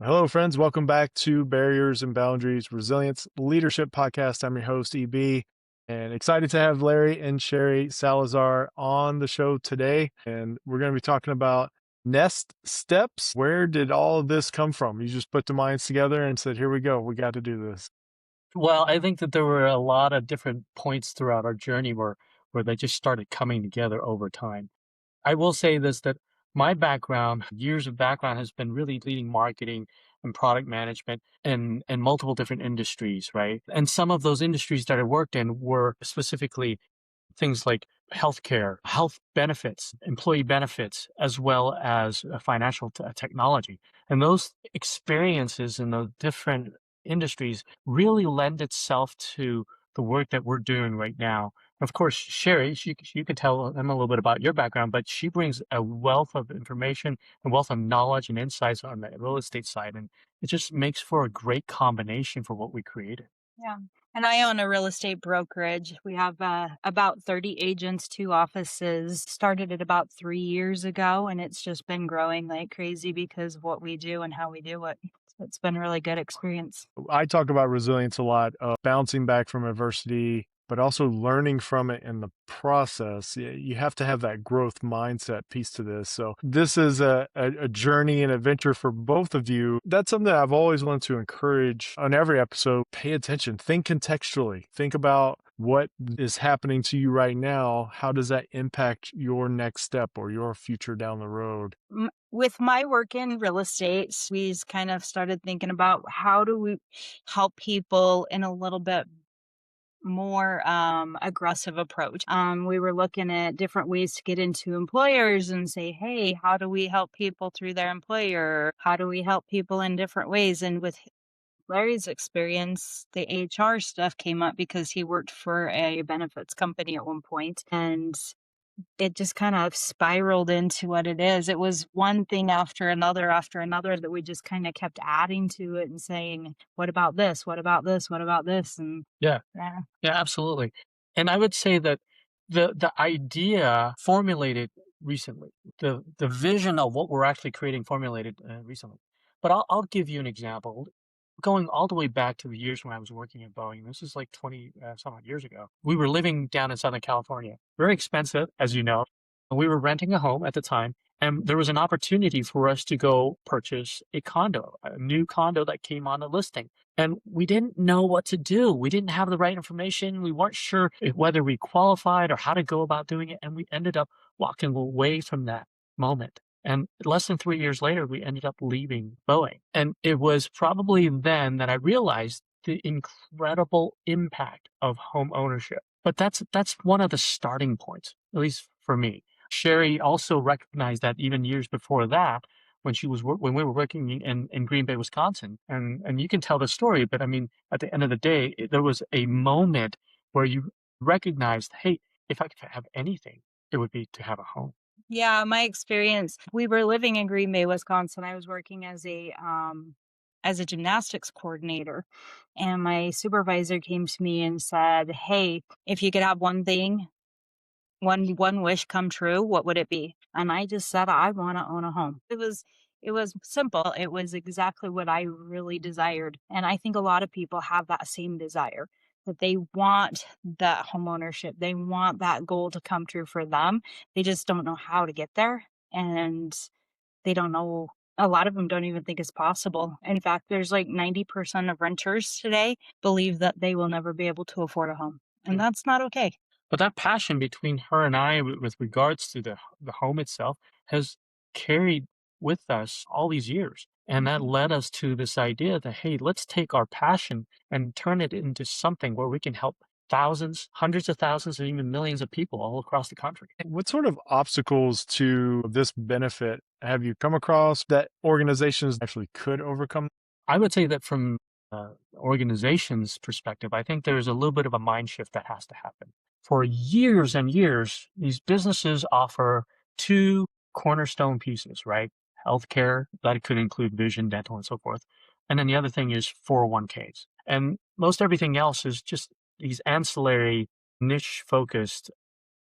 Hello, friends. Welcome back to Barriers and Boundaries Resilience Leadership Podcast. I'm your host, EB, and excited to have Larry and Cheri Salazar on the show today. And we're going to be talking about NestSteps. Where did all of this come from? You just put the minds together and said, here we go. We got to do this. Well, I think that there were a lot of different points throughout our journey where they just started coming together over time. I will say this, that my background, years of background, has been really leading marketing and product management in multiple different industries, right? And some of those industries that I worked in were specifically things like healthcare, health benefits, employee benefits, as well as financial technology. And those experiences in the different industries really lend itself to the work that we're doing right now. Of course, Cheri, you could tell them a little bit about your background, but she brings a wealth of information and wealth of knowledge and insights on the real estate side. And it just makes for a great combination for what we created. Yeah. And I own a real estate brokerage. We have about 30 agents, two offices. Started it about 3 years ago, and it's just been growing like crazy because of what we do and how we do it. So it's been a really good experience. I talk about resilience a lot, bouncing back from adversity, but also learning from it in the process. You have to have that growth mindset piece to this. So this is a journey and adventure for both of you. That's something that I've always wanted to encourage on every episode. Pay attention, think contextually, think about what is happening to you right now. How does that impact your next step or your future down the road? With my work in real estate, we've kind of started thinking about how do we help people in a little bit more aggressive approach. We were looking at different ways to get into employers and say, hey, how do we help people through their employer? How do we help people in different ways? And with Larry's experience, the HR stuff came up because he worked for a benefits company at one point, and it just kind of spiraled into what it is. It was one thing after another that we just kind of kept adding to it and saying, what about this? What about this? What about this? And Yeah. yeah. Yeah, absolutely. And I would say that the idea formulated recently, the vision of what we're actually creating formulated recently. But I'll give you an example. Going all the way back to the years when I was working at Boeing, this is like 20 some odd years ago. We were living down in Southern California, very expensive, as you know. We were renting a home at the time, and there was an opportunity for us to go purchase a condo, a new condo that came on a listing. And we didn't know what to do. We didn't have the right information. We weren't sure whether we qualified or how to go about doing it. And we ended up walking away from that moment. And less than 3 years later, we ended up leaving Boeing. And it was probably then that I realized the incredible impact of home ownership. But that's one of the starting points, at least for me. Cheri also recognized that even years before that, when we were working in Green Bay, Wisconsin, and you can tell the story, but I mean, at the end of the day, there was a moment where you recognized, hey, if I could have anything, it would be to have a home. Yeah, my experience, we were living in Green Bay, Wisconsin. I was working as a gymnastics coordinator, and my supervisor came to me and said, "Hey, if you could have one thing, one wish come true, what would it be?" And I just said, "I want to own a home." It was simple. It was exactly what I really desired. And I think a lot of people have that same desire, that they want that home ownership. They want that goal to come true for them. They just don't know how to get there. And they don't know, a lot of them don't even think it's possible. In fact, there's like 90% of renters today believe that they will never be able to afford a home. And that's not okay. But that passion between her and I with regards to the home itself has carried with us all these years. And that Mhm. led us to this idea that, hey, let's take our passion and turn it into something where we can help thousands, hundreds of thousands, and even millions of people all across the country. What sort of obstacles to this benefit have you come across that organizations actually could overcome? I would say that from organizations' perspective, I think there's a little bit of a mind shift that has to happen. For years and years, these businesses offer two cornerstone pieces, right? Healthcare, that could include vision, dental, and so forth. And then the other thing is 401ks. And most everything else is just these ancillary, niche focused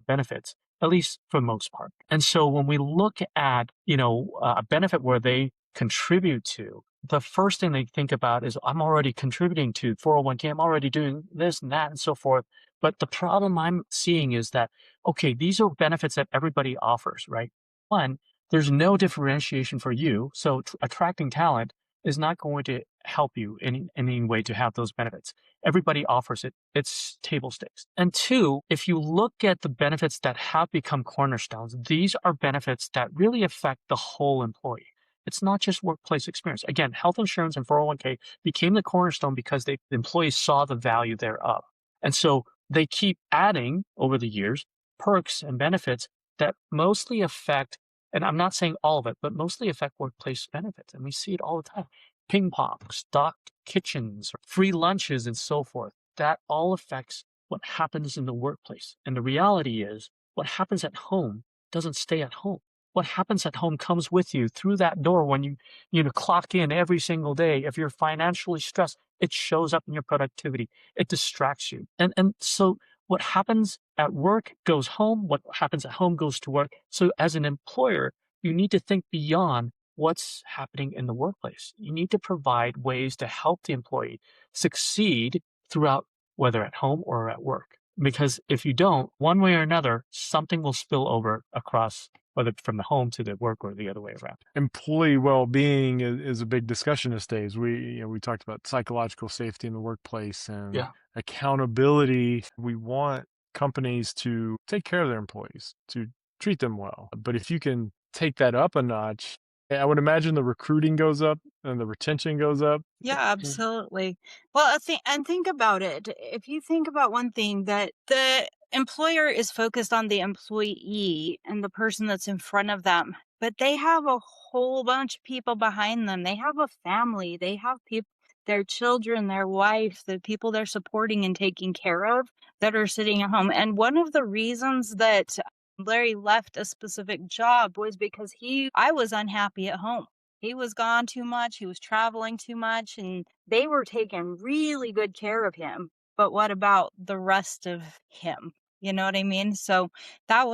benefits, at least for the most part. And so when we look at, a benefit where they contribute to the first thing they think about is, I'm already contributing to 401k, I'm already doing this and that and so forth. But the problem I'm seeing is that, okay, these are benefits that everybody offers, right? One, there's no differentiation for you. So attracting talent is not going to help you in any way to have those benefits. Everybody offers it. It's table stakes. And two, if you look at the benefits that have become cornerstones, these are benefits that really affect the whole employee. It's not just workplace experience. Again, health insurance and 401k became the cornerstone because the employees saw the value thereof. And so they keep adding over the years perks and benefits that mostly affect, and I'm not saying all of it, but mostly affect workplace benefits. And we see it all the time. Ping pong, stocked kitchens, free lunches, and so forth. That all affects what happens in the workplace. And the reality is, what happens at home doesn't stay at home. What happens at home comes with you through that door when you clock in every single day. If you're financially stressed, it shows up in your productivity. It distracts you. And so what happens at work goes home. What happens at home goes to work. So as an employer, you need to think beyond what's happening in the workplace. You need to provide ways to help the employee succeed throughout, whether at home or at work. Because if you don't, one way or another, something will spill over across, whether from the home to the work or the other way around. Employee well-being is a big discussion these days. We talked about psychological safety in the workplace and Yeah. accountability. We want companies to take care of their employees, to treat them well. But if you can take that up a notch, I would imagine the recruiting goes up and the retention goes up. Yeah, absolutely. Well, think about it. If you think about one thing, that the employer is focused on the employee and the person that's in front of them, but they have a whole bunch of people behind them. They have a family. They have people, their children, their wife, the people they're supporting and taking care of that are sitting at home. And one of the reasons that Larry left a specific job was because I was unhappy at home. He was gone too much, he was traveling too much, and they were taking really good care of him. But what about the rest of him? You know what I mean? So that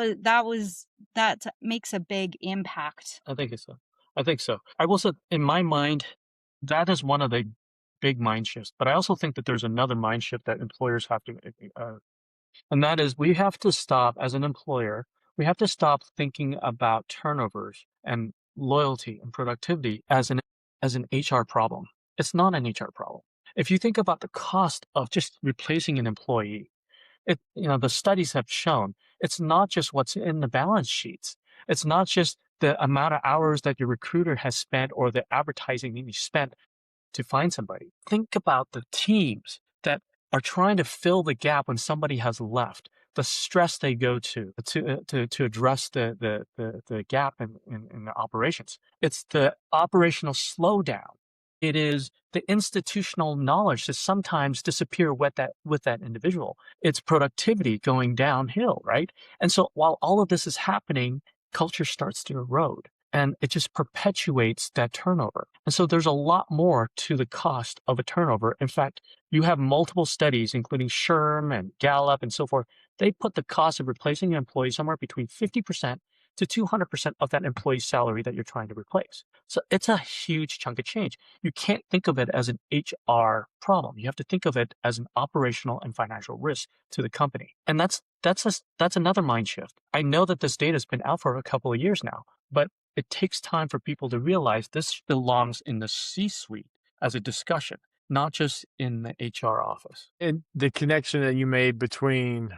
makes a big impact. I think so. I think so. I will say, in my mind, that is one of the big mind shifts. But I also think that there's another mind shift that employers have to, and that is, we have to stop, as an employer, we have to stop thinking about turnovers and loyalty and productivity as an HR problem. It's not an HR problem. If you think about the cost of just replacing an employee, the studies have shown it's not just what's in the balance sheets. It's not just the amount of hours that your recruiter has spent or the advertising that you spent to find somebody. Think about the teams that are trying to fill the gap when somebody has left. The stress they go to address the gap in the operations. It's the operational slowdown. It is the institutional knowledge that sometimes disappear with that individual. It's productivity going downhill, right? And so while all of this is happening, culture starts to erode and it just perpetuates that turnover. And so there's a lot more to the cost of a turnover. In fact, you have multiple studies, including SHRM and Gallup and so forth. They put the cost of replacing an employee somewhere between 50% to 200% of that employee's salary that you're trying to replace. So it's a huge chunk of change. You can't think of it as an HR problem. You have to think of it as an operational and financial risk to the company. And that's another mind shift. I know that this data has been out for a couple of years now, but it takes time for people to realize this belongs in the C-suite as a discussion, not just in the HR office. And the connection that you made between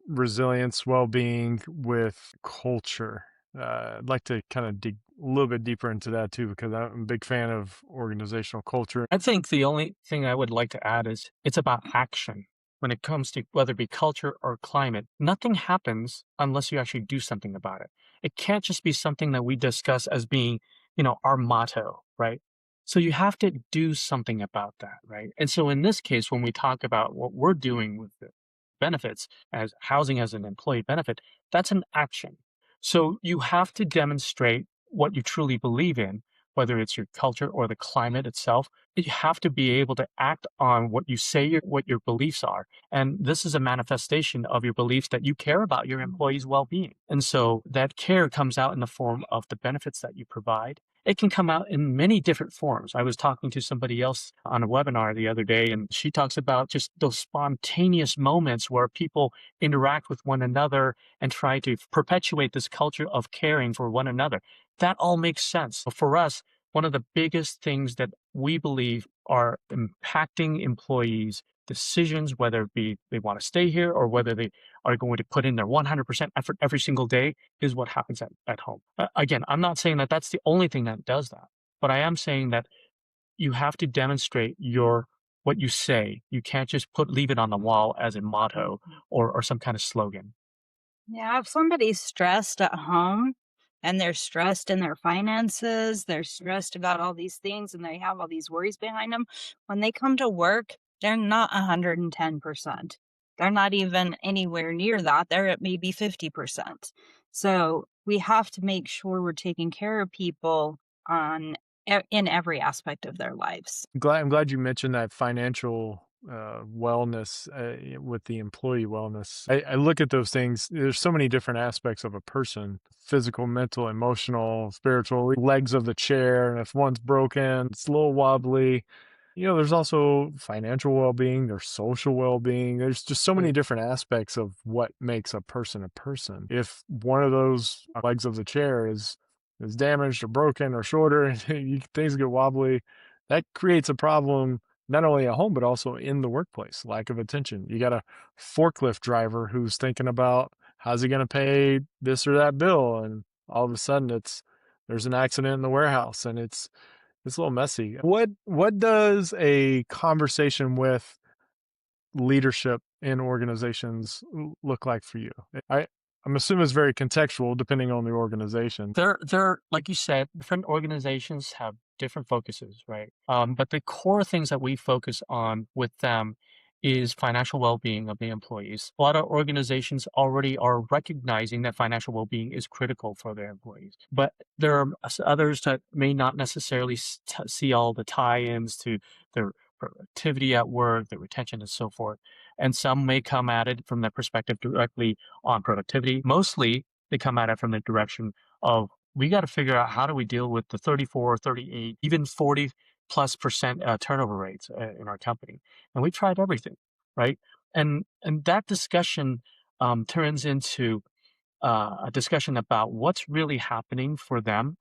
resilience, well-being with culture. I'd like to kind of dig a little bit deeper into that too, because I'm a big fan of organizational culture. I think the only thing I would like to add is it's about action. When it comes to whether it be culture or climate, nothing happens unless you actually do something about it. It can't just be something that we discuss as being, our motto, right? So you have to do something about that, right? And so in this case, when we talk about what we're doing with the benefits as housing as an employee benefit, that's an action. So you have to demonstrate what you truly believe in, whether it's your culture or the climate itself. You have to be able to act on what you say, what your beliefs are. And this is a manifestation of your beliefs that you care about your employees' well-being. And so that care comes out in the form of the benefits that you provide it can come out in many different forms. I was talking to somebody else on a webinar the other day, and she talks about just those spontaneous moments where people interact with one another and try to perpetuate this culture of caring for one another. That all makes sense. For us, one of the biggest things that we believe are impacting employees' decisions, whether it be they want to stay here or whether they are going to put in their 100% effort every single day, is what happens at home. Again, I'm not saying that that's the only thing that does that, but I am saying that you have to demonstrate what you say. You can't just leave it on the wall as a motto or some kind of slogan. Yeah, if somebody's stressed at home and they're stressed in their finances, they're stressed about all these things and they have all these worries behind them, when they come to work, they're not 110%. They're not even anywhere near that. They're at maybe 50%. So we have to make sure we're taking care of people in every aspect of their lives. I'm glad you mentioned that financial wellness with the employee wellness. I look at those things. There's so many different aspects of a person: physical, mental, emotional, spiritual, legs of the chair. And if one's broken, it's a little wobbly. There's also financial well-being, there's social well-being. There's just so many different aspects of what makes a person a person. If one of those legs of the chair is damaged or broken or shorter and things get wobbly, that creates a problem not only at home but also in the workplace. Lack of attention. You got a forklift driver who's thinking about how's he going to pay this or that bill, and all of a sudden there's an accident in the warehouse and it's a little messy. What does a conversation with leadership in organizations look like for you? I'm assuming it's very contextual depending on the organization. They're like you said, different organizations have different focuses, right? But the core things that we focus on with them is financial well-being of the employees. A lot of organizations already are recognizing that financial well-being is critical for their employees, but there are others that may not necessarily see all the tie-ins to their productivity at work, their retention, and so forth. And some may come at it from the perspective directly on productivity. Mostly, they come at it from the direction of we got to figure out how do we deal with the 34, 38, even 40+% turnover rates in our company. And we tried everything, right? And that discussion turns into a discussion about what's really happening for them.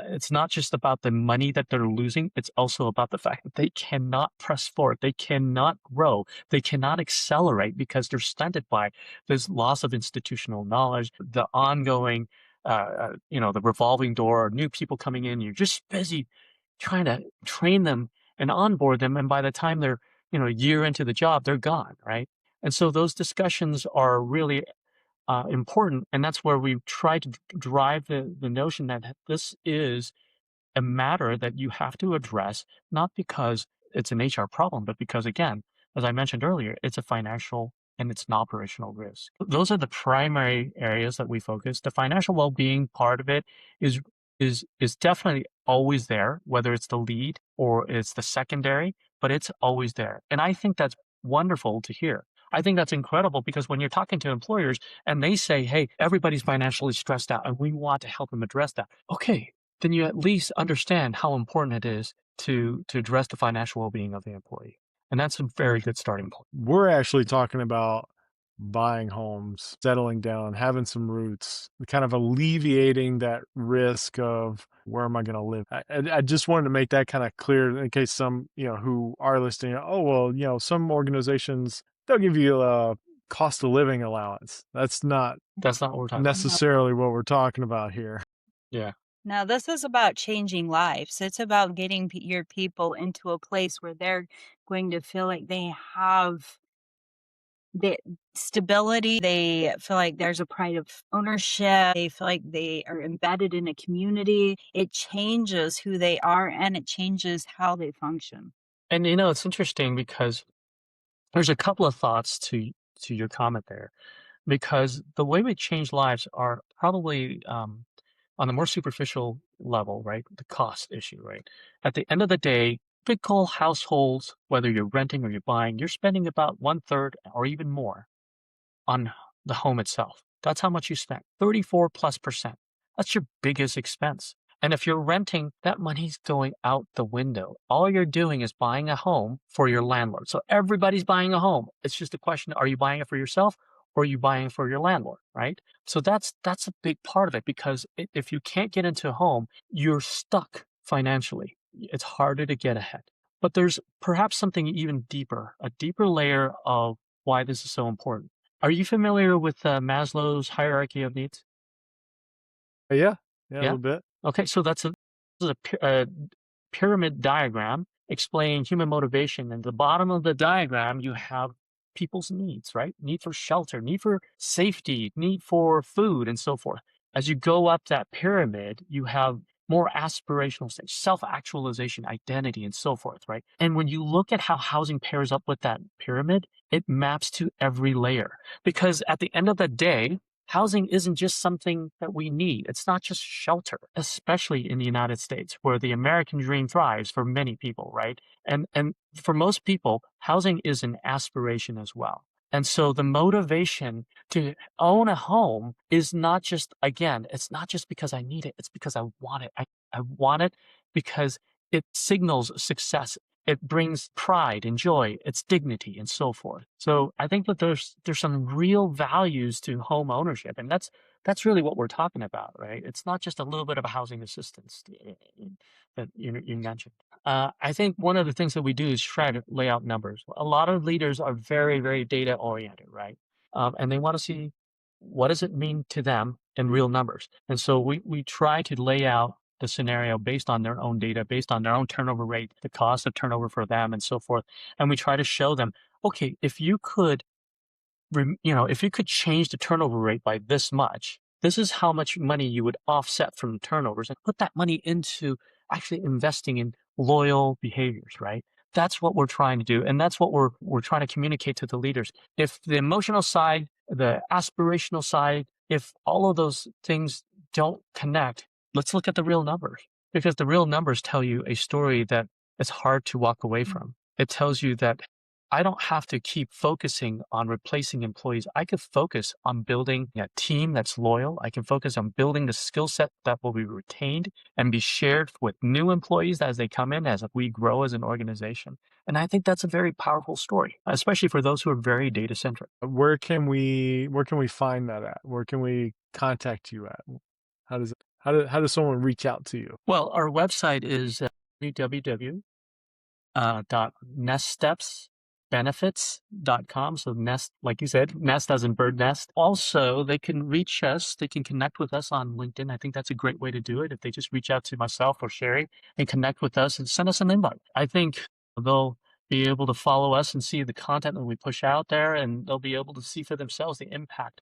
It's not just about the money that they're losing. It's also about the fact that they cannot press forward. They cannot grow. They cannot accelerate because they're stunted by this loss of institutional knowledge, the ongoing, the revolving door, new people coming in. You're just busy trying to train them and onboard them. And by the time they're, a year into the job, they're gone, right? And so those discussions are really important. And that's where we try to drive the notion that this is a matter that you have to address, not because it's an HR problem, but because, again, as I mentioned earlier, it's a financial and it's an operational risk. Those are the primary areas that we focus. The financial well-being part of it is is definitely always there, whether it's the lead or it's the secondary, but it's always there. And I think that's wonderful to hear. I think that's incredible because when you're talking to employers and they say, hey, everybody's financially stressed out and we want to help them address that. Okay, then you at least understand how important it is to address the financial well-being of the employee. And that's a very good starting point. We're actually talking about buying homes, settling down, having some roots, kind of alleviating that risk of where am I going to live. I just wanted to make that kind of clear in case some, who are listening, oh, well, some organizations, they'll give you a cost of living allowance. That's not what we're talking necessarily what we're talking about here. Yeah. Now, this is about changing lives. It's about getting your people into a place where they're going to feel like they have the stability. They feel like there's a pride of ownership. They feel like they are embedded in a community. It changes who they are and it changes how they function. And it's interesting because there's a couple of thoughts to your comment there, because the way we change lives are probably on the more superficial level, right? The cost issue, right? At the end of the day, typical households, whether you're renting or you're buying, you're spending about 1/3 or even more on the home itself. That's how much you spend, 34+%. That's your biggest expense. And if you're renting, that money's going out the window. All you're doing is buying a home for your landlord. So everybody's buying a home. It's just a question, are you buying it for yourself or are you buying it for your landlord, right? So that's a big part of it, because if you can't get into a home, you're stuck financially. It's harder to get ahead. But there's perhaps something even deeper, a deeper layer of why this is so important. Are you familiar with Maslow's hierarchy of needs? Yeah, yeah, a Yeah. little bit. Okay. So this is a pyramid diagram explaining human motivation. And the bottom of the diagram, you have people's needs, right? Need for shelter, need for safety, need for food, and so forth. As you go up that pyramid, you have more aspirational stage, self-actualization, identity, and so forth, right? And when you look at how housing pairs up with that pyramid, it maps to every layer. Because at the end of the day, housing isn't just something that we need. It's not just shelter, especially in the United States, where the American dream thrives for many people, right? And for most people, housing is an aspiration as well. And so the motivation to own a home is not just, again, it's not just because I need it, it's because I want it. I want it because it signals success. It brings pride and joy, its dignity, and so forth. So I think that there's some real values to home ownership, and that's really what we're talking about, right? It's not just a little bit of a housing assistance that you mentioned. I think one of the things that we do is try to lay out numbers. A lot of leaders are very, very data oriented, right? And they want to see what does it mean to them in real numbers. And so we try to lay out the scenario based on their own data, based on their own turnover rate, the cost of turnover for them, and so forth. And we try to show them, okay, if you could if you could change the turnover rate by this much, this is how much money you would offset from turnovers and put that money into actually investing in loyal behaviors, right? That's what we're trying to do. And that's what we're trying to communicate to the leaders. If the emotional side, the aspirational side, if all of those things don't connect, let's look at the real numbers, because the real numbers tell you a story that it's hard to walk away from. It tells you that I don't have to keep focusing on replacing employees. I could focus on building a team that's loyal. I can focus on building the skill set that will be retained and be shared with new employees as they come in, as we grow as an organization. And I think that's a very powerful story, especially for those who are very data centric. Where can we find that at? Where can we contact you at? How does someone reach out to you? Well, our website is www .neststepsbenefits.com. So nest, like you said, nest as in bird nest. Also, they can reach us, they can connect with us on LinkedIn. I think that's a great way to do it. If they just reach out to myself or Cheri and connect with us and send us an invite, I think they'll be able to follow us and see the content that we push out there, and they'll be able to see for themselves the impact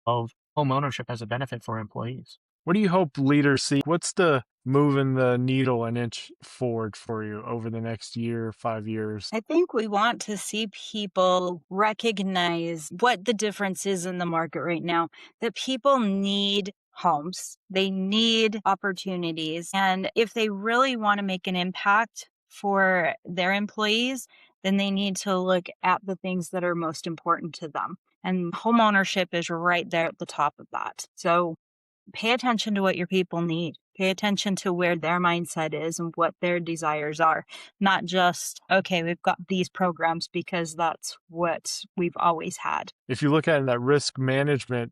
of home ownership as a benefit for employees. What do you hope leaders see? What's the moving the needle an inch forward for you over the next year, 5 years? I think we want to see people recognize what the difference is in the market right now, that people need homes, they need opportunities. And if they really want to make an impact for their employees, then they need to look at the things that are most important to them. And home ownership is right there at the top of that. So pay attention to what your people need. Pay attention to where their mindset is and what their desires are. Not just, okay, we've got these programs because that's what we've always had. If you look at that risk management,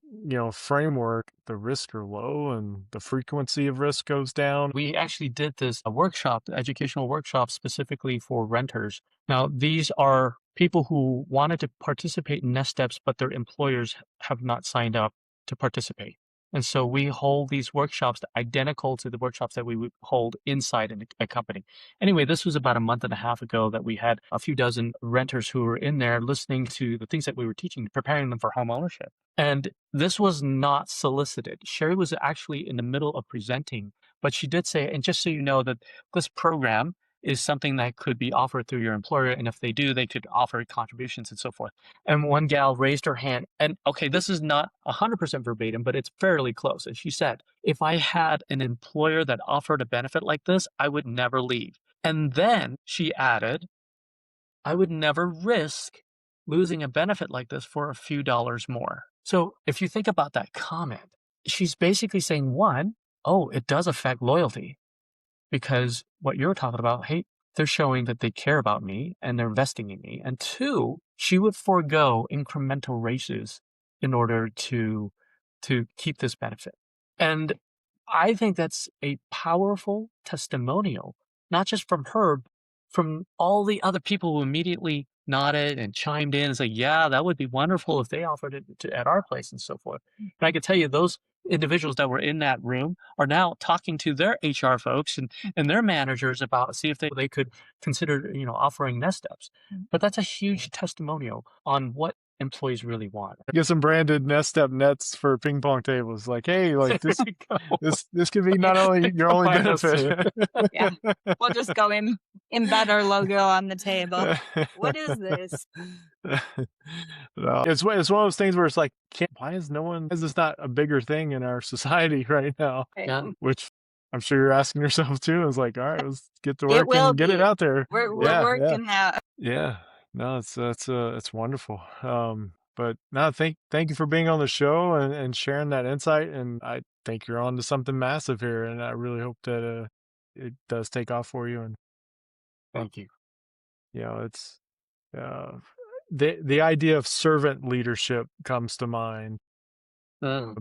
framework, the risks are low and the frequency of risk goes down. We actually did this a workshop, educational workshop specifically for renters. Now, these are people who wanted to participate in NestSteps, but their employers have not signed up to participate. And so we hold these workshops identical to the workshops that we would hold inside a company. Anyway, this was about a month and a half ago that we had a few dozen renters who were in there listening to the things that we were teaching, preparing them for home ownership. And this was not solicited. Cheri was actually in the middle of presenting, but she did say, and just so you know, that this program is something that could be offered through your employer. And if they do, they could offer contributions and so forth. And one gal raised her hand, and okay, this is not 100% verbatim, but it's fairly close. And she said, if I had an employer that offered a benefit like this, I would never leave. And then she added, I would never risk losing a benefit like this for a few dollars more. So if you think about that comment, she's basically saying, one, oh, it does affect loyalty because what you're talking about, hey, they're showing that they care about me and they're investing in me. And two, she would forego incremental raises in order to keep this benefit. And I think that's a powerful testimonial, not just from her, from all the other people who immediately nodded and chimed in and said, yeah, that would be wonderful if they offered it at our place and so forth. And I can tell you those individuals that were in that room are now talking to their HR folks and their managers about see if they could consider, offering NestSteps. But that's a huge testimonial on what employees really want. Get some branded NestStep nets for ping pong tables. Like, hey, like There this, you go. this could be not only your only Combine those two. benefit. Yeah. We'll just go embed our logo on the table. What is this? No, it's one of those things where it's like, why is this not a bigger thing in our society right now? Yeah. Which I'm sure you're asking yourself too. It's like, all right, let's get to It work will and get it be. out there. We're Yeah, working that. yeah. No, it's wonderful. But no, thank you for being on the show and sharing that insight. And I think you're on to something massive here, and I really hope that it does take off for you. And Thank you. it's uh, the idea of servant leadership comes to mind.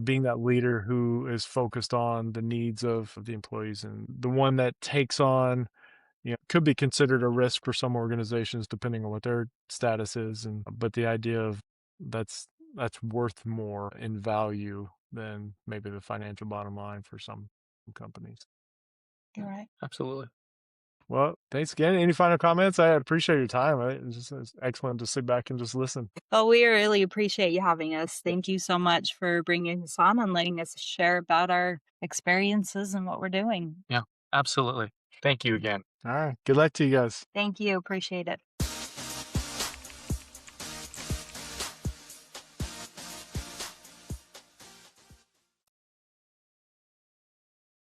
Being that leader who is focused on the needs of the employees and the one that takes on, could be considered a risk for some organizations depending on what their status is. But the idea of that's worth more in value than maybe the financial bottom line for some companies. You're right. Absolutely. Well, thanks again. Any final comments? I appreciate your time. It's excellent to sit back and just listen. Well, we really appreciate you having us. Thank you so much for bringing us on and letting us share about our experiences and what we're doing. Yeah, absolutely. Thank you again. All right. Good luck to you guys. Thank you. Appreciate it.